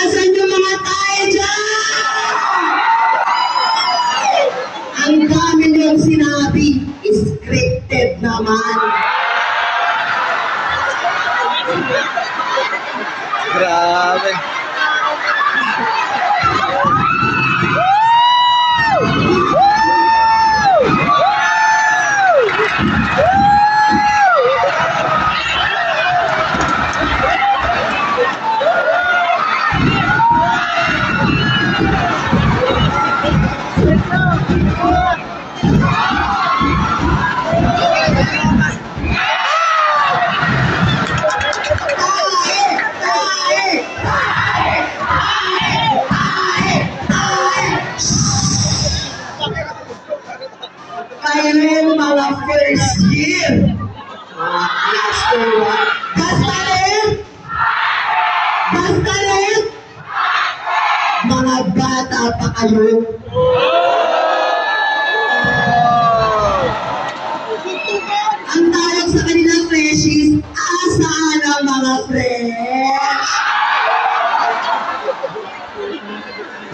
Asan yung mga tayo dyan? Ang dami niyong sinabi, scripted naman. Grabe. Kayo yung mga first year. Mga cluster 1. Basta rin? Basta rin? Mga bata pa kayo. Ang tawag sa kanilang freshies, asaan ang mga fresh?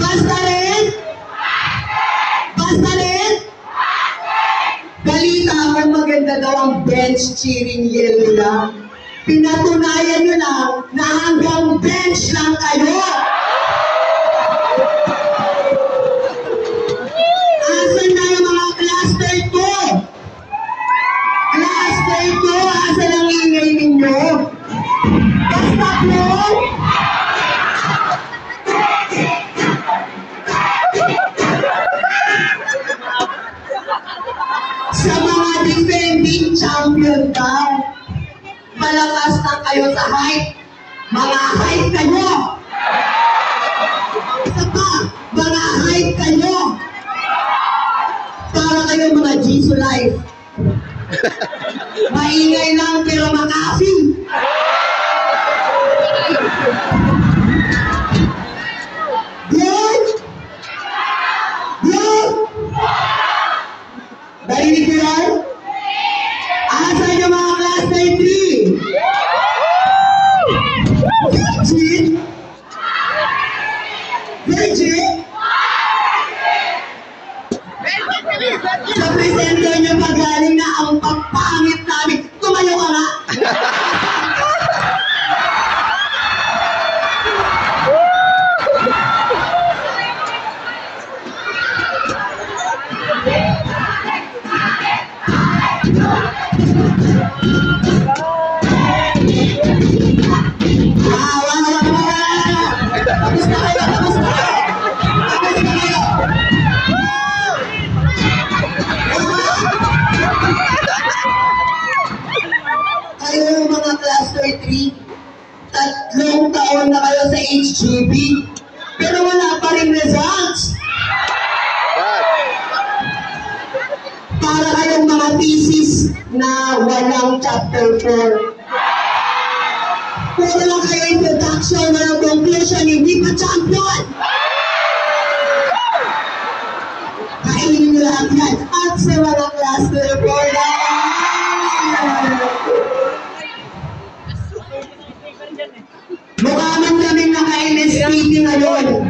Basta rin? Basta rin? Balita ako maganda daw ang bench cheering yell nila. Pinatunayan nyo lang na hanggang bench lang kayo. Asan na yung mga cluster 2? Cluster 2, asan ang ingay ninyo? Basta po? Sa mga defending champion daw, malakas na kayo sa height. Mga height kayo. Isa pa, mga height kayo. Para kayo mga Jisoo Life. Maingay lang pero makasi. Good? Good? Narinig ko yan? Asan yung mga class 93? Virgin? Virgin? Sa presenter nyo magaling na ang pagpangit namin. Tumayo ka nga! Kayo mga cluster 3, 3 taon na kayo sa HGB, pero wala pa rin results. Para kayong mga thesis na walang chapter 4. Puro lang kayo introduction, walang conclusion, hindi pa champion. Kainin nyo lahat yan. At sa mga cluster 4 na mukha man kaming naka-NSPT ngayon.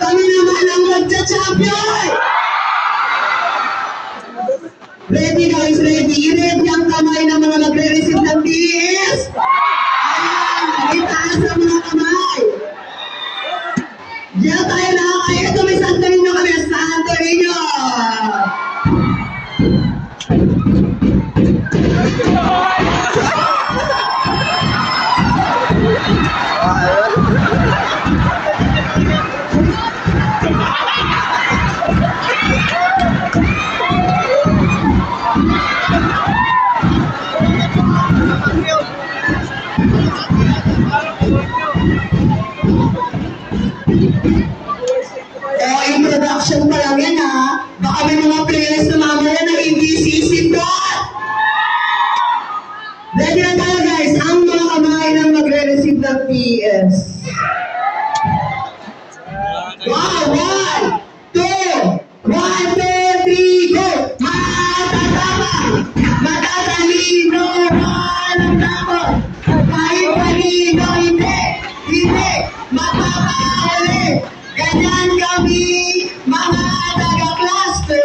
Kami naman ang magcha-champion! Ready guys, ready. I-ready ang kamay ng mga nagre-receive ng TS. Ayan, itaas ang mga kamay. Diyan tayo na kayo. Ito may Santo Niño kami. Santo Niño. Introduction pa lang yan ha. Baka may mga players na mamaya na hindi sisipot. Ready na tayo guys. Ang mga kamay na magre-receive ng PS. Wow! 1, 2, 1, 2, 3, go! Matatama! Matatalino! uli. Ganyan kami, mga taga-Class 2.